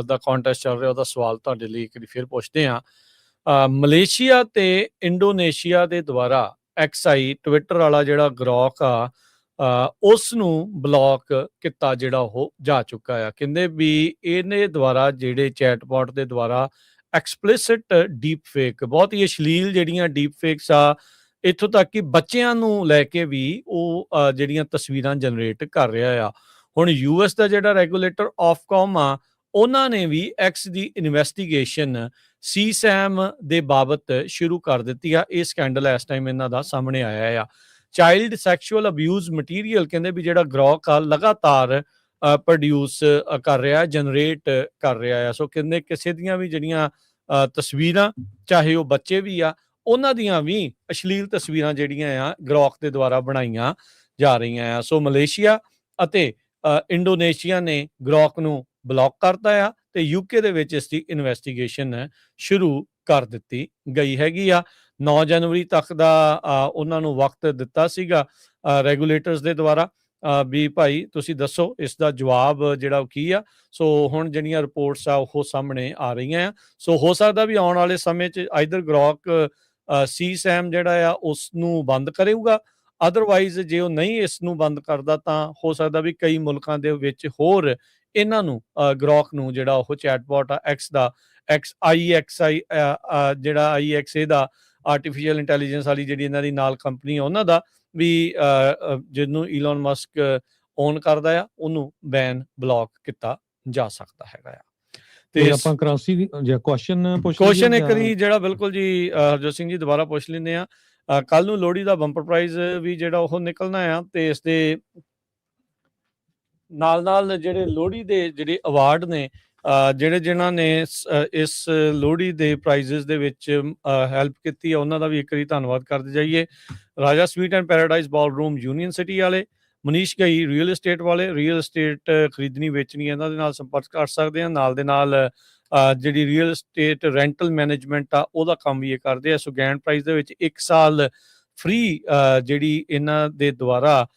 ਦਾ ਕੰਟੈਸਟ ਚੱਲ ਰਿਹਾ ਉਹਦਾ ਸਵਾਲ ਤੁਹਾਡੇ ਲਈ ਇੱਕ ਵਾਰੀ ਫਿਰ ਪੁੱਛਦੇ ਹਾਂ। ਮਲੇਸ਼ੀਆ ਤੇ ਇੰਡੋਨੇਸ਼ੀਆ ਦੇ ਦੁਆਰਾ XI ਟਵਿੱਟਰ ਵਾਲਾ ਜਿਹੜਾ ਗਰੋਕ ਆ, ਉਸ ਨੂੰ ਬਲੌਕ ਕੀਤਾ ਜਿਹੜਾ ਉਹ ਜਾ ਚੁੱਕਾ ਆ। ਕਹਿੰਦੇ ਵੀ ਇਹਨੇ ਦੁਆਰਾ ਜਿਹੜੇ ਚੈਟਬੋਟ ਦੇ ਦੁਆਰਾ ਐਕਸਪਲਿਸਿਟ ਡੀਪ ਫੇਕ, ਬਹੁਤ ਹੀ ਅਸ਼ਲੀਲ ਜਿਹੜੀਆਂ ਡੀਪ ਫੇਕਸ ਆ, ਇੱਥੋਂ ਤੱਕ ਕਿ ਬੱਚਿਆਂ ਨੂੰ ਲੈ ਕੇ ਵੀ ਉਹ ਜਿਹੜੀਆਂ ਤਸਵੀਰਾਂ ਜਨਰੇਟ ਕਰ ਰਿਹਾ ਆ। ਹੁਣ US ਦਾ ਜਿਹੜਾ ਰੈਗੂਲੇਟਰ ਆਫਕੌਮ ਆ, ਉਹਨਾਂ ਨੇ ਵੀ X ਦੀ ਇਨਵੈਸਟੀਗੇਸ਼ਨ CSAM ਦੇ ਬਾਬਤ ਸ਼ੁਰੂ ਕਰ ਦਿੱਤੀ ਆ। ਇਹ ਸਕੈਂਡਲ ਇਸ ਟਾਈਮ ਇਹਨਾਂ ਦਾ ਸਾਹਮਣੇ ਆਇਆ ਆ। ਚਾਈਲਡ ਸੈਕਸ਼ੂਅਲ ਅਬਿਊਜ਼ ਮਟੀਰੀਅਲ ਕਹਿੰਦੇ ਵੀ ਜਿਹੜਾ ਗਰੋਕ ਆ ਲਗਾਤਾਰ ਪ੍ਰੋਡਿਊਸ ਕਰ ਰਿਹਾ, ਜਨਰੇਟ ਕਰ ਰਿਹਾ ਆ। ਸੋ ਕਹਿੰਦੇ ਕਿਸੇ ਦੀਆਂ ਵੀ ਜਿਹੜੀਆਂ ਤਸਵੀਰਾਂ, ਚਾਹੇ ਉਹ ਬੱਚੇ ਵੀ ਆ, ਉਹਨਾਂ ਦੀਆਂ ਵੀ ਅਸ਼ਲੀਲ ਤਸਵੀਰਾਂ ਜਿਹੜੀਆਂ ਆ ਗਰੋਕ ਦੇ ਦੁਆਰਾ ਬਣਾਈਆਂ ਜਾ ਰਹੀਆਂ ਆ। ਸੋ ਮਲੇਸ਼ੀਆ ਅਤੇ ਇੰਡੋਨੇਸ਼ੀਆ ਨੇ ਗਰੋਕ ਨੂੰ ਬਲੌਕ ਕਰਤਾ ਆ ਤੇ UK ਦੇ ਵਿੱਚ ਇਸ ਦੀ ਇਨਵੈਸਟੀਗੇਸ਼ਨ ਸ਼ੁਰੂ ਕਰ ਦਿੱਤੀ ਗਈ ਹੈਗੀ ਆ। 9 ਜਨਵਰੀ ਤੱਕ ਦਾ ਉਹਨਾਂ ਨੂੰ ਵਕਤ ਦਿੱਤਾ ਸੀਗਾ ਰੈਗੂਲੇਟਰਸ ਦੇ ਦੁਆਰਾ ਵੀ ਭਾਈ ਤੁਸੀਂ ਦੱਸੋ ਇਸ ਦਾ ਜਵਾਬ ਜਿਹੜਾ ਕੀ ਆ। ਸੋ ਹੁਣ ਜਿਹੜੀਆਂ ਰਿਪੋਰਟਸ ਆ ਉਹ ਸਾਹਮਣੇ ਆ ਰਹੀਆਂ ਆ। ਸੋ ਹੋ ਸਕਦਾ ਵੀ ਆਉਣ ਵਾਲੇ ਸਮੇਂ 'ਚ ਆਈਦਰ ਗਰੋਕ CSAM ਜਿਹੜਾ ਆ ਉਸ ਨੂੰ ਬੰਦ ਕਰੇਗਾ, ਅਦਰਵਾਈਜ਼ ਜੇ ਉਹ ਨਹੀਂ ਇਸ ਨੂੰ ਬੰਦ ਕਰਦਾ ਤਾਂ ਹੋ ਸਕਦਾ ਵੀ ਕਈ ਮੁਲਕਾਂ ਦੇ ਵਿੱਚ ਹੋਰ ਇਹਨਾਂ ਨੂੰ ਗਰੋਕ ਨੂੰ ਜਿਹੜਾ ਉਹ ਚੈਟਬੋਟ ਆ X ਦਾ IXI ਜਿਹੜਾ IXA ਦਾ ਆਰਟੀਫਿਸ਼ੀਅਲ ਇੰਟੈਲੀਜੈਂਸ ਵਾਲੀ ਜਿਹੜੀ ਇਹਨਾਂ ਦੀ ਨਾਲ ਕੰਪਨੀ ਆ ਉਹਨਾਂ ਦਾ ਵੀ ਜਿਹਨੂੰ ਈਲਨ ਮਸਕ ਓਨ ਕਰਦਾ ਆ, ਉਹਨੂੰ ਬੈਨ ਬਲੌਕ ਕੀਤਾ ਜਾ ਸਕਦਾ ਹੈਗਾ ਆ। ਤੇ ਆਪਾਂ ਕਰੰਸੀ ਦੀ ਕੁਐਸਚਨ ਇੱਕ ਵਾਰੀ ਜਿਹੜਾ ਬਿਲਕੁਲ ਜੀ ਹਰਜੋਤ ਸਿੰਘ ਜੀ ਦੁਬਾਰਾ ਪੁੱਛ ਲੈਂਦੇ ਆ। ਕੱਲ ਨੂੰ ਲੋਹੜੀ ਦਾ ਬੰਪਰ ਪ੍ਰਾਈਜ਼ ਵੀ ਜਿਹੜਾ ਉਹ ਨਿਕਲਣਾ ਆ, ਤੇ ਇਸ ਦੇ ਨਾਲ ਜਿਹੜੇ ਲੋਹੜੀ ਦੇ ਜਿਹੜੇ ਅਵਾਰਡ ਨੇ ਜਿਹੜੇ ਜਿਨ੍ਹਾਂ ਨੇ ਇਸ ਲੋਹੜੀ ਦੇ ਪ੍ਰਾਈਜ਼ਸ ਦੇ ਵਿੱਚ ਹੈਲਪ ਕੀਤੀ ਹੈ ਉਹਨਾਂ ਦਾ ਵੀ ਇੱਕ ਵਾਰੀ ਧੰਨਵਾਦ ਕਰਦੇ ਜਾਈਏ। ਰਾਜਾ sweet and paradise ballroom union city ਵਾਲੇ, ਮਨੀਸ਼ ਗਈ ਰੀਅਲ ਐਸਟੇਟ ਵਾਲੇ, ਰੀਅਲ ਐਸਟੇਟ ਖਰੀਦਣੀ ਵੇਚਣੀ ਇਹਨਾਂ ਦੇ ਨਾਲ ਸੰਪਰਕ ਕਰ ਸਕਦੇ ਆ। ਨਾਲ ਦੇ ਨਾਲ ਜਿਹੜੀ ਰੀਅਲ ਐਸਟੇਟ ਰੈਂਟਲ ਮੈਨੇਜਮੈਂਟ ਆ ਉਹਦਾ ਕੰਮ ਵੀ ਇਹ ਕਰਦੇ ਆ। ਸੋ ਗ੍ਰੈਂਡ ਪ੍ਰਾਈਜ਼ ਦੇ ਵਿੱਚ 1 ਸਾਲ ਫ੍ਰੀ ਜਿਹੜੀ ਇਹਨਾਂ ਦੇ ਦੁਆਰਾ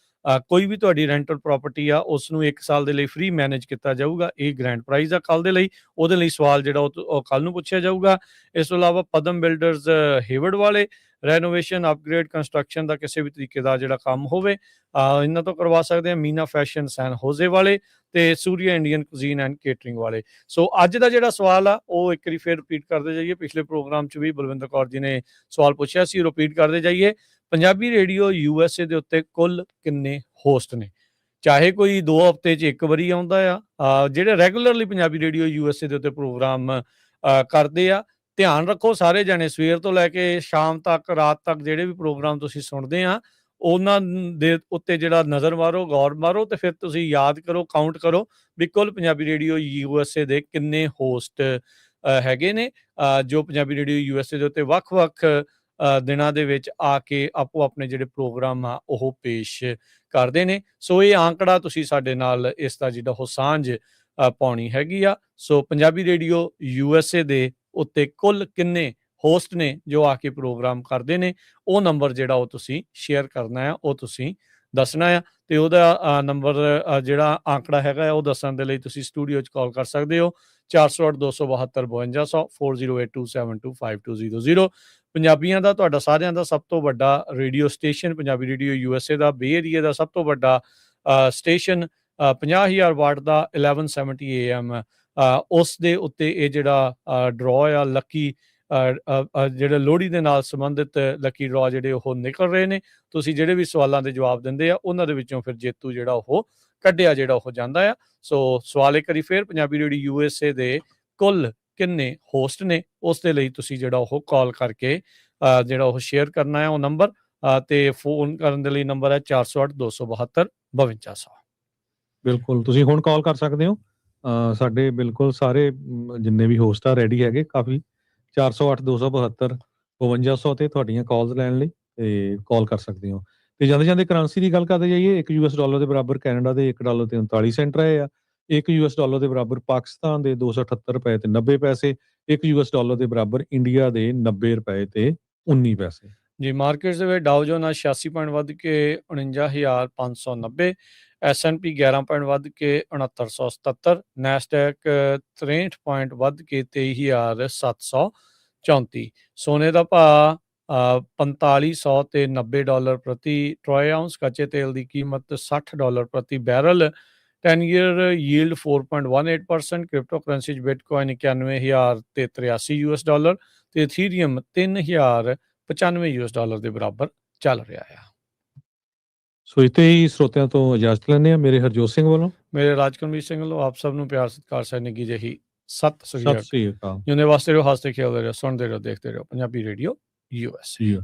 ਕੋਈ ਵੀ ਤੁਹਾਡੀ ਰੈਂਟਲ ਪ੍ਰਾਪਰਟੀ ਆ ਉਸ ਨੂੰ 1 ਸਾਲ ਦੇ ਲਈ ਫ੍ਰੀ ਮੈਨੇਜ ਕੀਤਾ ਜਾਊਗਾ। ਇਹ ਗ੍ਰੈਂਡ ਪ੍ਰਾਈਜ਼ ਆ ਕੱਲ ਦੇ ਲਈ, ਉਹਦੇ ਲਈ ਸਵਾਲ ਜਿਹੜਾ ਉਹ ਕੱਲ ਨੂੰ ਪੁੱਛਿਆ ਜਾਊਗਾ। ਇਸ ਤੋਂ ਇਲਾਵਾ ਪਦਮ ਬਿਲਡਰਸ ਹੇਵਰਡ ਵਾਲੇ, ਰੈਨੋਵੇਸ਼ਨ ਅਪਗ੍ਰੇਡ ਕੰਸਟਰਕਸ਼ਨ ਦਾ ਕਿਸੇ ਵੀ ਤਰੀਕੇ ਦਾ ਜਿਹੜਾ ਕੰਮ ਹੋਵੇ ਇਹਨਾਂ ਤੋਂ ਕਰਵਾ ਸਕਦੇ ਆ। ਮੀਨਾ ਫੈਸ਼ਨ ਸੈਨ ਹੋਜ਼ੇ ਵਾਲੇ ਤੇ Surya Indian cuisine and catering ਵਾਲੇ। ਸੋ ਅੱਜ ਦਾ ਜਿਹੜਾ ਸਵਾਲ ਆ ਉਹ ਇੱਕ ਵਾਰੀ ਫਿਰ ਰਿਪੀਟ ਕਰਦੇ ਜਾਈਏ। ਪਿਛਲੇ ਪ੍ਰੋਗਰਾਮ 'ਚ ਵੀ ਬਲਵਿੰਦਰ ਕੌਰ ਜੀ ਨੇ ਸਵਾਲ ਪੁੱਛਿਆ ਸੀ, ਰਿਪੀਟ ਕਰਦੇ ਜਾਈਏ। ਪੰਜਾਬੀ ਰੇਡੀਓ USA ਦੇ ਉੱਤੇ ਕੁੱਲ ਕਿੰਨੇ ਹੋਸਟ ਨੇ? ਚਾਹੇ ਕੋਈ 2 ਹਫ਼ਤੇ 'ਚ ਇੱਕ ਵਾਰੀ ਆਉਂਦਾ ਆ, ਜਿਹੜੇ ਰੈਗੂਲਰਲੀ ਪੰਜਾਬੀ ਰੇਡੀਓ USA ਦੇ ਉੱਤੇ ਪ੍ਰੋਗਰਾਮ ਕਰਦੇ ਆ। ਧਿਆਨ ਰੱਖੋ ਸਾਰੇ ਜਾਣੇ, ਸਵੇਰ ਤੋਂ ਲੈ ਕੇ ਸ਼ਾਮ ਤੱਕ, ਰਾਤ ਤੱਕ ਜਿਹੜੇ ਵੀ ਪ੍ਰੋਗਰਾਮ ਤੁਸੀਂ ਸੁਣਦੇ ਆ ਉਹਨਾਂ ਦੇ ਉੱਤੇ ਜਿਹੜਾ ਨਜ਼ਰ ਮਾਰੋ, ਗੌਰ ਮਾਰੋ ਤੇ ਫਿਰ ਤੁਸੀਂ ਯਾਦ ਕਰੋ, ਕਾਊਂਟ ਕਰੋ ਵੀ ਕੁੱਲ ਪੰਜਾਬੀ ਰੇਡੀਓ USA ਦੇ ਕਿੰਨੇ ਹੋਸਟ ਹੈਗੇ ਨੇ ਜੋ ਪੰਜਾਬੀ ਰੇਡੀਓ USA ਦੇ ਉੱਤੇ ਵੱਖ-ਵੱਖ ਦਿਨਾਂ ਦੇ ਵਿੱਚ ਆ ਕੇ ਆਪੋ ਆਪਣੇ ਜਿਹੜੇ ਪ੍ਰੋਗਰਾਮ ਆ ਉਹ ਪੇਸ਼ ਕਰਦੇ ਨੇ। ਸੋ ਇਹ ਆਂਕੜਾ ਤੁਸੀਂ ਸਾਡੇ ਨਾਲ ਇਸ ਦਾ ਜਿਹੜਾ ਉਹ ਸਾਂਝ ਪਾਉਣੀ ਹੈਗੀ ਆ। ਸੋ ਪੰਜਾਬੀ ਰੇਡੀਓ USA ਦੇ ਉੱਤੇ ਕੁੱਲ ਕਿੰਨੇ ਹੋਸਟ ਨੇ ਜੋ ਆ ਕੇ ਪ੍ਰੋਗਰਾਮ ਕਰਦੇ ਨੇ, ਉਹ ਨੰਬਰ ਜਿਹੜਾ ਉਹ ਤੁਸੀਂ ਸ਼ੇਅਰ ਕਰਨਾ ਆ, ਉਹ ਤੁਸੀਂ ਦੱਸਣਾ ਆ। ਤੇ ਉਹਦਾ ਨੰਬਰ ਜਿਹੜਾ ਆਂਕੜਾ ਹੈਗਾ ਉਹ ਦੱਸਣ ਦੇ ਲਈ ਤੁਸੀਂ ਸਟੂਡੀਓ 'ਚ ਕਾਲ ਕਰ ਸਕਦੇ ਹੋ 408 272 5200 4082725200। ਪੰਜਾਬੀਆਂ ਦਾ, ਤੁਹਾਡਾ ਸਾਰਿਆਂ ਦਾ ਸਭ ਤੋਂ ਵੱਡਾ radio station Punjabi radio USA ਦਾ, ਬੇ ਏਰੀਆ ਦਾ ਸਭ ਤੋਂ ਵੱਡਾ ਸਟੇਸ਼ਨ 50,000 ਵਾਟ ਦਾ 1170 AM ਉਸ ਦੇ ਉੱਤੇ ਇਹ ਜਿਹੜਾ ਡਰਾਅ ਆ ਲੱਕੀ ਜਿਹੜੇ ਲੋਹੜੀ ਦੇ ਨਾਲ ਸੰਬੰਧਿਤ ਲੱਕੀ ਡਰਾਅ ਜਿਹੜੇ ਉਹ ਨਿਕਲ ਰਹੇ ਨੇ। ਤੁਸੀਂ ਜਿਹੜੇ ਵੀ ਸਵਾਲਾਂ ਦੇ ਜਵਾਬ ਦਿੰਦੇ ਆ ਉਹਨਾਂ ਦੇ ਵਿੱਚੋਂ ਫਿਰ ਜੇਤੂ ਜਿਹੜਾ ਉਹ ਕੱਢਿਆ ਜਿਹੜਾ ਉਹ ਜਾਂਦਾ ਆ। ਸੋ ਸਵਾਲ ਇੱਕ ਵਾਰੀ ਫਿਰ, ਪੰਜਾਬੀ ਰੇਡੀਓ USA ਦੇ ਕੁੱਲ ਕਿੰਨੇ ਹੋਸਟ ਨੇ, ਉਸ ਦੇ ਲਈ ਤੁਸੀਂ ਜਿਹੜਾ ਉਹ ਕਾਲ ਕਰਕੇ ਜਿਹੜਾ ਉਹ ਸ਼ੇਅਰ ਕਰਨਾ ਹੈ ਉਹ ਨੰਬਰ, ਤੇ ਫੋਨ ਕਰਨ ਦੇ ਲਈ ਨੰਬਰ ਹੈ 408 272 5200। ਬਿਲਕੁਲ ਤੁਸੀਂ ਹੁਣ ਕਾਲ ਕਰ ਸਕਦੇ ਹੋ। ਸਾਡੇ ਬਿਲਕੁਲ ਸਾਰੇ ਜਿੰਨੇ ਵੀ ਹੋਸਟ ਆ ਰੈਡੀ ਹੈਗੇ ਕਾਫੀ 408 272 5200 ਤੇ ਤੁਹਾਡੀਆਂ ਕਾਲਸ ਲੈਣ ਲਈ ਤੇ ਕਾਲ ਕਰ ਸਕਦੇ ਹੋ। ਤੇ ਜਾਂਦੇ ਜਾਂਦੇ ਕਰੰਸੀ ਦੀ ਗੱਲ ਕਰਦੇ ਜਾਈਏ। $1 ਦੇ ਬਰਾਬਰ ਕੈਨੇਡਾ ਦੇ $1 ਤੇ 39 ਸੈਂਟ ਰਹੇ ਆ। $1 ਦੇ ਬਰਾਬਰ ਪਾਕਿਸਤਾਨ ਦੇ 278 ਰੁਪਏ ਤੇ 90 ਪੈਸੇ। $1 ਦੇ ਬਰਾਬਰ ਇੰਡੀਆ ਦੇ 90 ਰੁਪਏ ਤੇ 19 ਪੈਸੇ। ਜੀ ਮਾਰਕੀਟਸ ਦੇ ਵਿੱਚ ਡਾਓ ਜੋਨ 86 ਪੁਆਇੰਟ ਵੱਧ ਕੇ 49,590, S&P 11 ਪੁਆਇੰਟ ਵੱਧ ਕੇ 6977, ਨੈਸਡੈਕ 63 ਪੁਆਇੰਟ ਵੱਧ ਕੇ 23,734। ਸੋਨੇ ਦਾ ਭਾਅ $4500 ਤੇ $90 ਪ੍ਰਤੀ ਟਰੋਏ ਆਉਂਸ। ਕੱਚੇ ਤੇਲ ਦੀ ਕੀਮਤ $60 ਪ੍ਰਤੀ barrel. 10 year yield 4.18%। Crypto currency 'ਚ ਬਿਟਕੋਇਨ 91,000 ਤੇ $83 ਤੇ ਇਥੀਰੀਅਮ 3,095 ਦੇ ਬਰਾਬਰ ਚੱਲ ਰਿਹਾ ਆ। ਸੋ ਇੱਥੇ ਹੀ ਸਰੋਤਿਆਂ ਤੋਂ ਇਜਾਜ਼ਤ ਲੈਂਦੇ ਆ। ਮੇਰੇ ਹਰਜੋਤ ਸਿੰਘ ਵੱਲੋਂ, ਮੇਰੇ ਰਾਜਕਰਮਜੀਤ ਸਿੰਘ ਵੱਲੋਂ ਆਪ ਸਭ ਨੂੰ ਪਿਆਰ ਸਤਿਕਾਰ ਸਹਿ ਨਿੱਘੀ ਜਿਹੀ ਸਤਿ ਸ੍ਰੀ ਸਤਿ ਅਕਾਲ। ਸ੍ਰੀ ਅਕਾਲ। ਜਿਉਂਦੇ ਵਾਸਤੇ ਰਹੋ, ਹੱਸਦੇ ਖੇਡਦੇ ਰਹੋ, ਸੁਣਦੇ ਰਹੋ, ਦੇਖਦੇ ਰਹੋ ਪੰਜਾਬੀ ਰੇਡੀਓ USA।